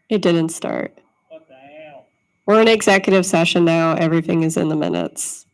It didn't start. What the hell? We're in executive session now. Everything is in the minutes.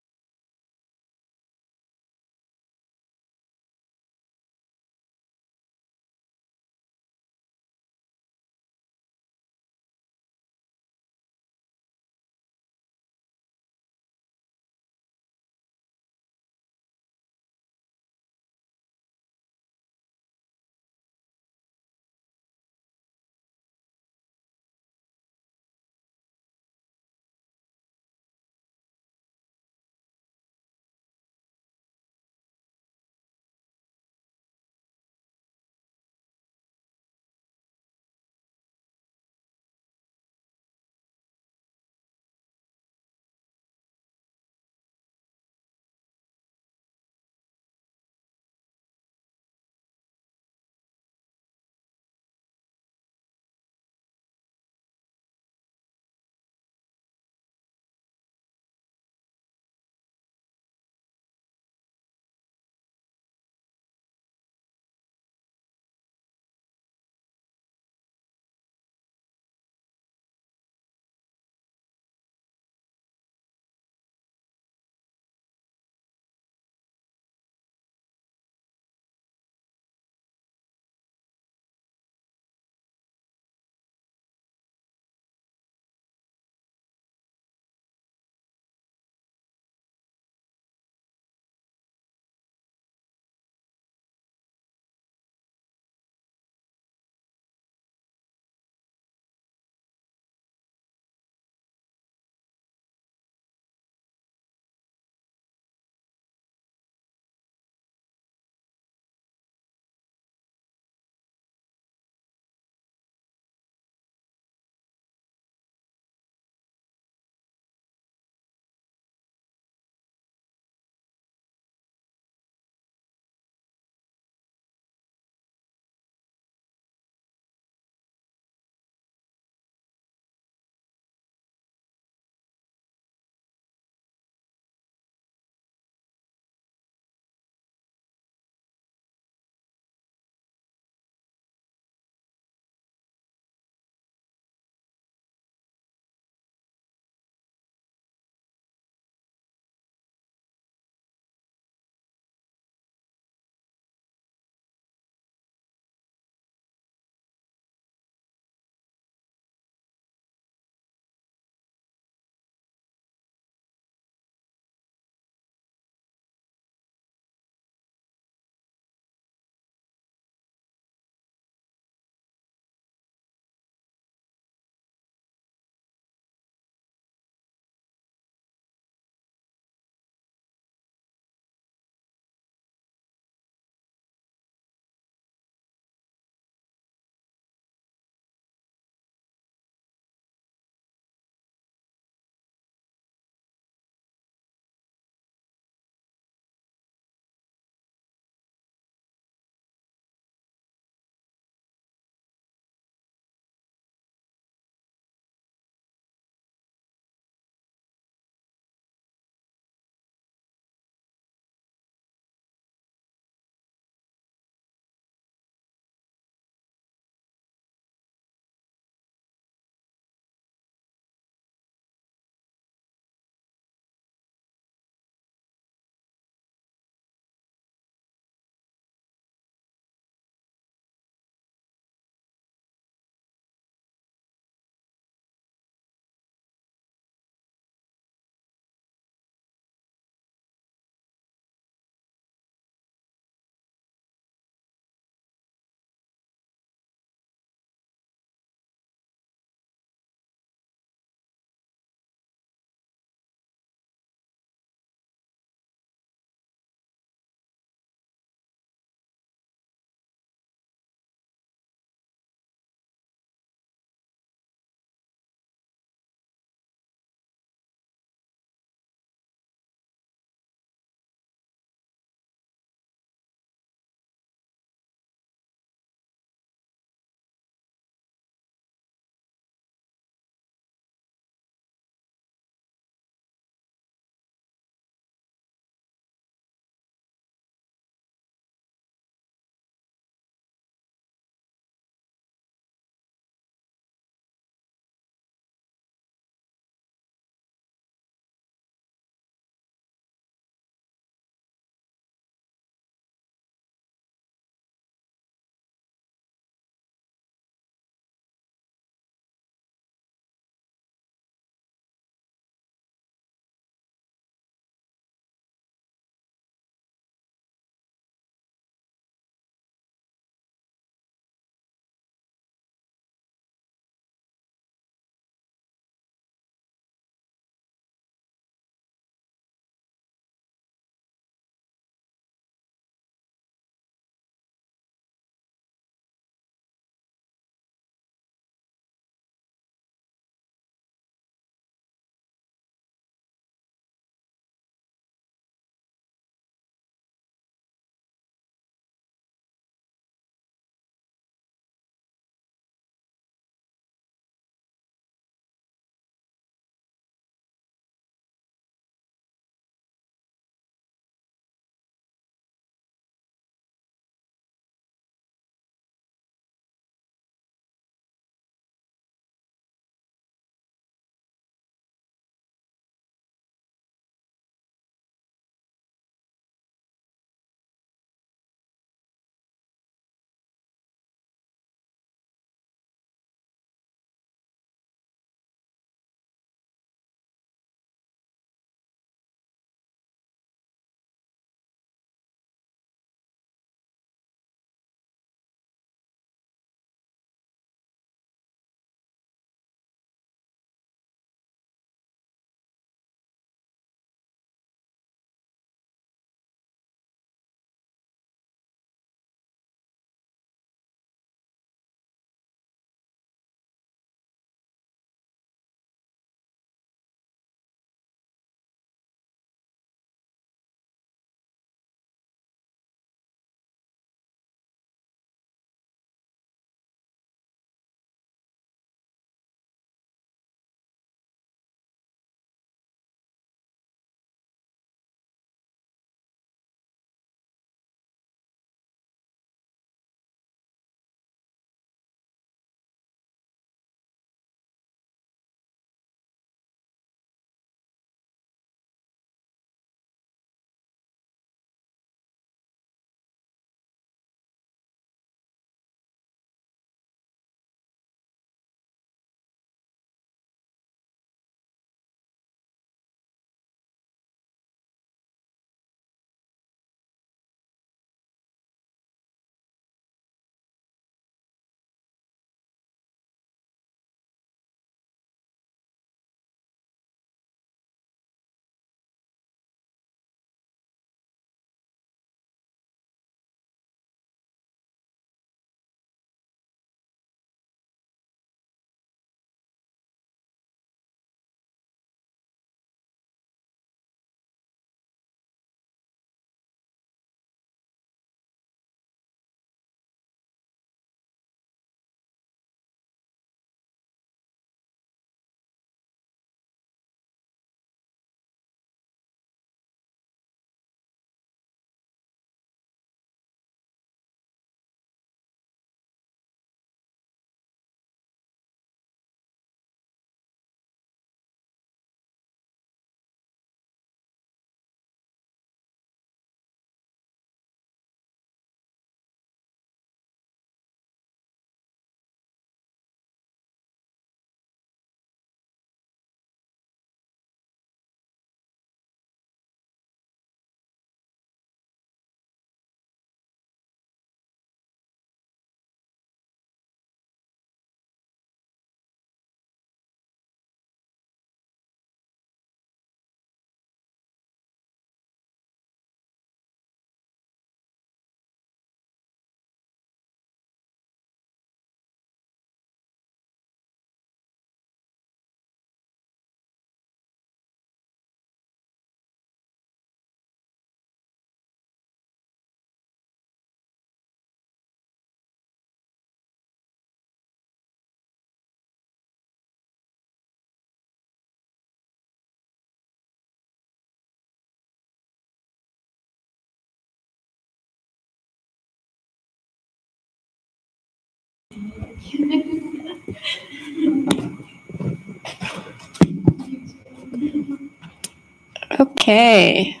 Okay.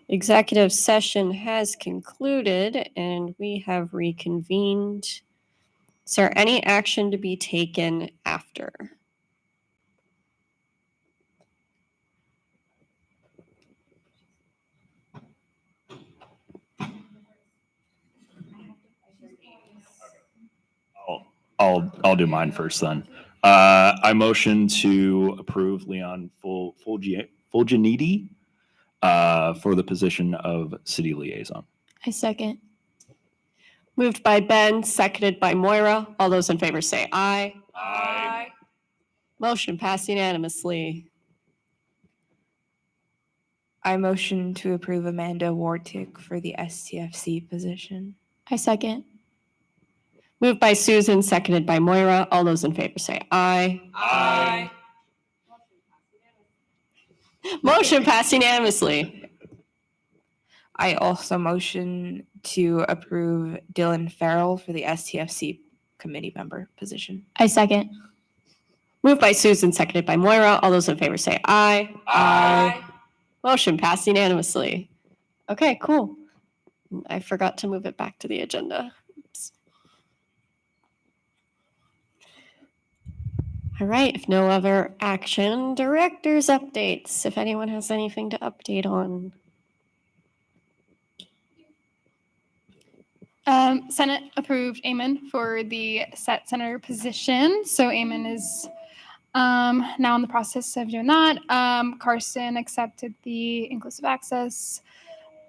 Executive session has concluded and we have reconvened. Is there any action to be taken after? I'll do mine first then. I motion to approve Leon Fulginiti for the position of city liaison. I second. Moved by Ben, seconded by Moira. All those in favor say aye. Aye. Motion passed unanimously. I motion to approve Amanda Wartick for the STFC position. I second. Moved by Susan, seconded by Moira. All those in favor say aye. Aye. Motion passed unanimously. I also motion to approve Dylan Farrell for the STFC committee member position. I second. Moved by Susan, seconded by Moira. All those in favor say aye. Aye. Motion passed unanimously. Okay, cool. I forgot to move it back to the agenda. Oops. All right, if no other action, director's updates. If anyone has anything to update on. Senate approved Eamon for the set senator position. So Eamon is now in the process of doing that. Carson accepted the inclusive access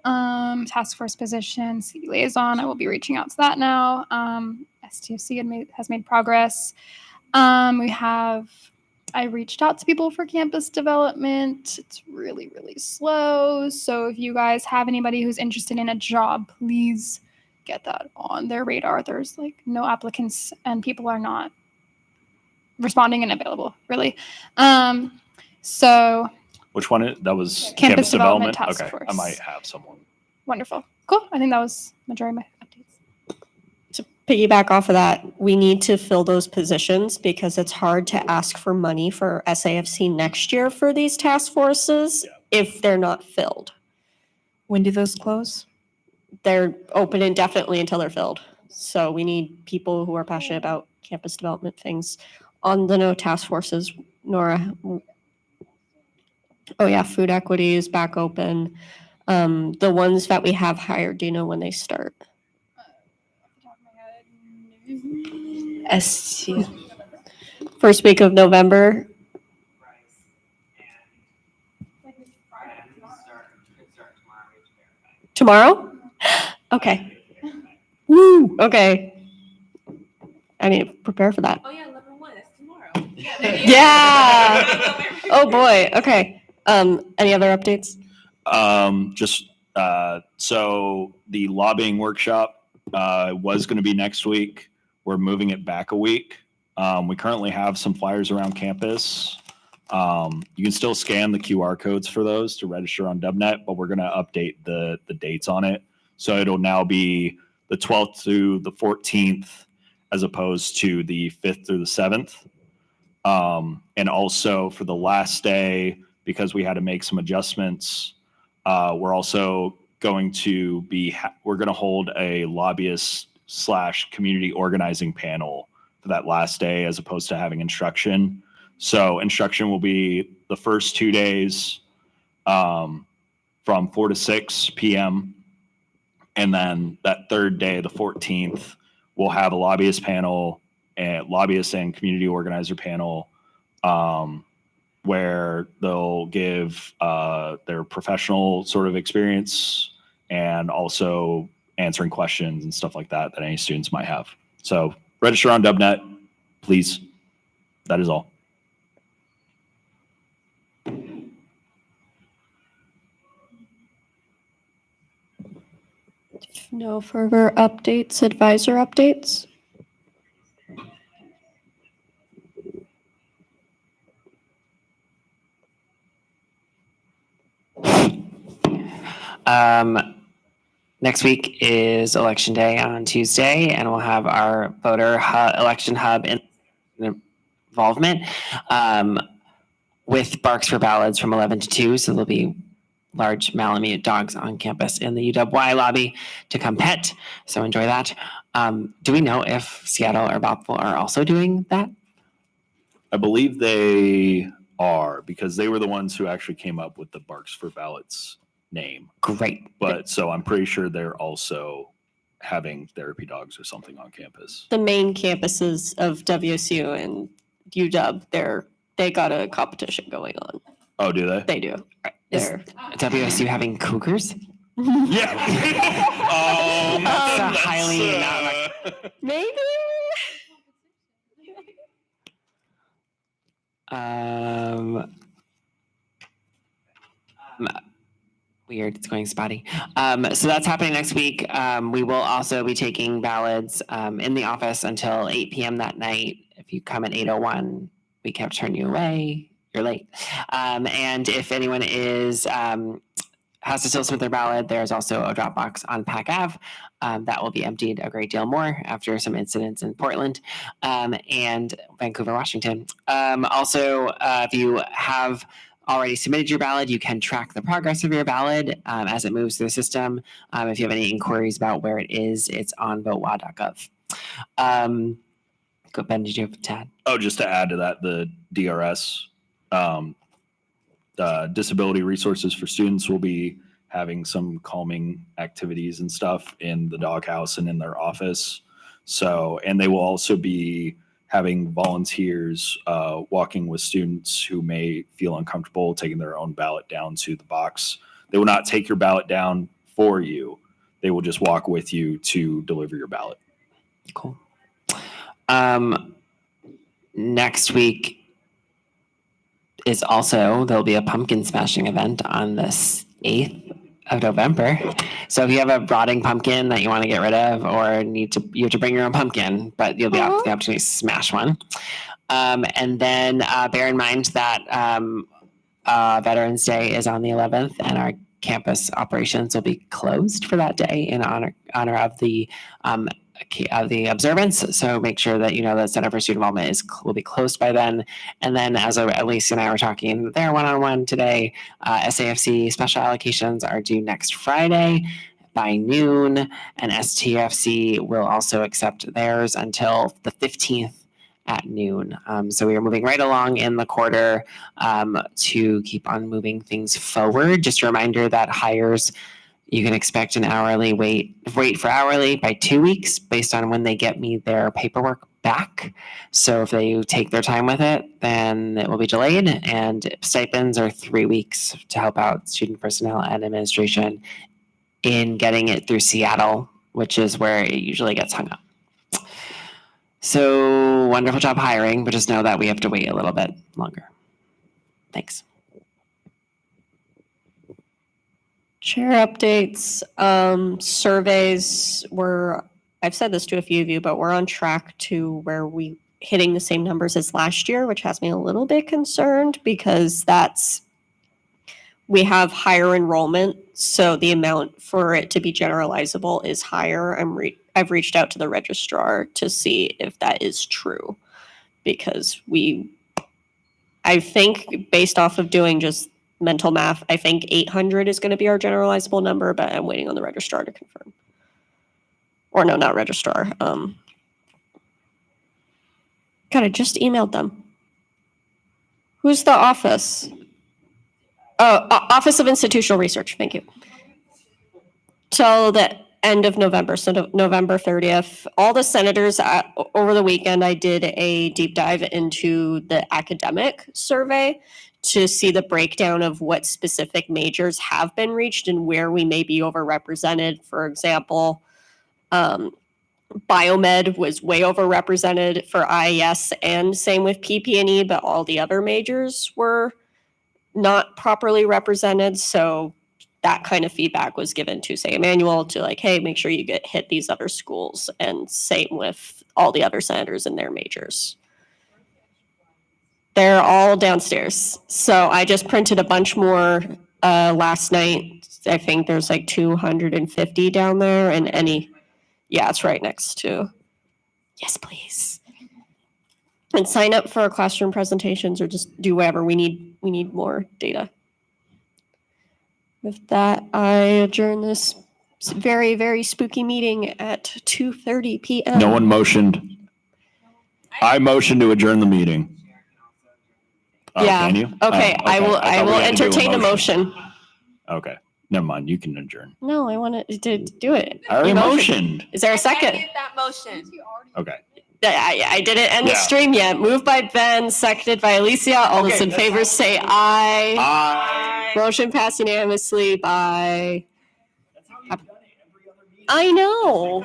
task force position, city liaison. I will be reaching out to that now. STFC has made progress. I reached out to people for campus development. It's really, really slow. So if you guys have anybody who's interested in a job, please get that on their radar. There's like no applicants and people are not responding and available, really. So Which one? That was Campus Development Task Okay, Force. I might have someone. wonderful. Cool. I think that was majority of my updates. To piggyback off of that, we need to fill those positions because it's hard to ask for money for SAFC next year for these task forces if they're not filled. When do those close? They're open indefinitely until they're filled. So we need people who are passionate about campus development things. On the no task forces, Nora. Oh yeah, food equity is back open. The ones that we have hired, do you know when they start? ST. First week of November. Tomorrow? Okay. Woo, okay. I need to prepare for that. Oh yeah, level 1, that's tomorrow. Yeah. Oh boy, okay. Any other updates? So the lobbying workshop was going to be next week. We're moving it back a week. We currently have some flyers around campus. You can still scan the QR codes for those to register on DubNet, but we're going to update the dates on it. So it'll now be the 12th through the 14th as opposed to the 5th through the 7th. And also for the last day, because we had to make some adjustments, we're also going to we're going to hold a lobbyist / community organizing panel for that last day as opposed to having instruction. So instruction will be the first 2 days from 4 to 6 p.m. And then that third day, the 14th, we'll have a lobbyist panel and lobbyist and community organizer panel where they'll give their professional sort of experience and also answering questions and stuff like that any students might have. So register on DubNet, please. That is all. No further updates, advisor updates? next week is Election Day on Tuesday, and we'll have our election hub involvement with barks for ballots from 11 to 2. So there'll be large Malamute dogs on campus in the UW lobby to come pet. So enjoy that. Do we know if Seattle or Bothell are also doing that? I believe they are, because they were the ones who actually came up with the Barks for Ballots name. Great. But so I'm pretty sure they're also having therapy dogs or something on campus. The main campuses of WSU and UW, they got a competition going on. Oh, do they? They do. Is WSU having cougars? Yeah. That's a highly Maybe. Weird. It's going spotty. So that's happening next week. We will also be taking ballots in the office until 8 p.m. that night. If you come at 8:01, we can't turn you away. You're late. And if anyone has to still submit their ballot, there's also a drop box on Pac Ave that will be emptied a great deal more after some incidents in Portland and Vancouver, Washington. Also, if you have already submitted your ballot, you can track the progress of your ballot as it moves through the system. If you have any inquiries about where it is, it's on votewa.gov. Ben, did you have to add? Oh, just to add to that, the DRS, Disability Resources for Students, will be having some calming activities and stuff in the doghouse and in their office. So, and they will also be having volunteers walking with students who may feel uncomfortable taking their own ballot down to the box. They will not take your ballot down for you. They will just walk with you to deliver your ballot. Cool. Next week is also, there'll be a pumpkin smashing event on this 8th of November. So if you have a rotting pumpkin that you want to get rid of, or you have to bring your own pumpkin, but you'll be have the opportunity to smash one. And then bear in mind that Veterans Day is on the 11th, and our campus operations will be closed for that day in honor of the observance. So make sure that you know that Center for Student Involvement will be closed by then. And then, as Elise and I were talking there one-on-one today, SAFC special allocations are due next Friday by noon, and STFC will also accept theirs until the 15th at noon. So we are moving right along in the quarter to keep on moving things forward. Just a reminder that hires, you can expect an hourly wait for hourly by 2 weeks based on when they get me their paperwork back. So if they take their time with it, then it will be delayed. And stipends are 3 weeks to help out student personnel and administration in getting it through Seattle, which is where it usually gets hung up. So wonderful job hiring, but just know that we have to wait a little bit longer. Thanks. Chair updates, surveys I've said this to a few of you, but we're on track to where we hitting the same numbers as last year, which has me a little bit concerned because we have higher enrollment. So the amount for it to be generalizable is higher. I've reached out to the registrar to see if that is true, because I think based off of doing just mental math, I think 800 is going to be our generalizable number, but I'm waiting on the registrar to confirm. Or no, not registrar. God, I just emailed them. Who's the office? Oh, Office of Institutional Research. Thank you. Till the end of November, so November 30th. All the senators over the weekend, I did a deep dive into the academic survey to see the breakdown of what specific majors have been reached and where we may be overrepresented. For example, biomed was way overrepresented for IES, and same with PP&E, but all the other majors were not properly represented. So that kind of feedback was given to, say, Emmanuel, to like, hey, make sure you hit these other schools, and same with all the other senators in their majors. They're all downstairs. So I just printed a bunch more last night I think there's like 250 down there, and yeah, it's right next to. Yes, please. And sign up for classroom presentations or just do whatever. We need more data. With that, I adjourn this very, very spooky meeting at 2:30 p.m. No one motioned. I motioned to adjourn the meeting. Oh, Yeah. can you? Okay, Oh, I will thought we had to do entertain a motion. Okay. Never mind. You can adjourn. No, I want to do it. I already You motioned. Is there a second? that motion. Okay. I didn't end the Yeah. stream yet. Moved by Ben, seconded by Alicia. All those in favor say aye. Aye. Motion passed unanimously by. I know.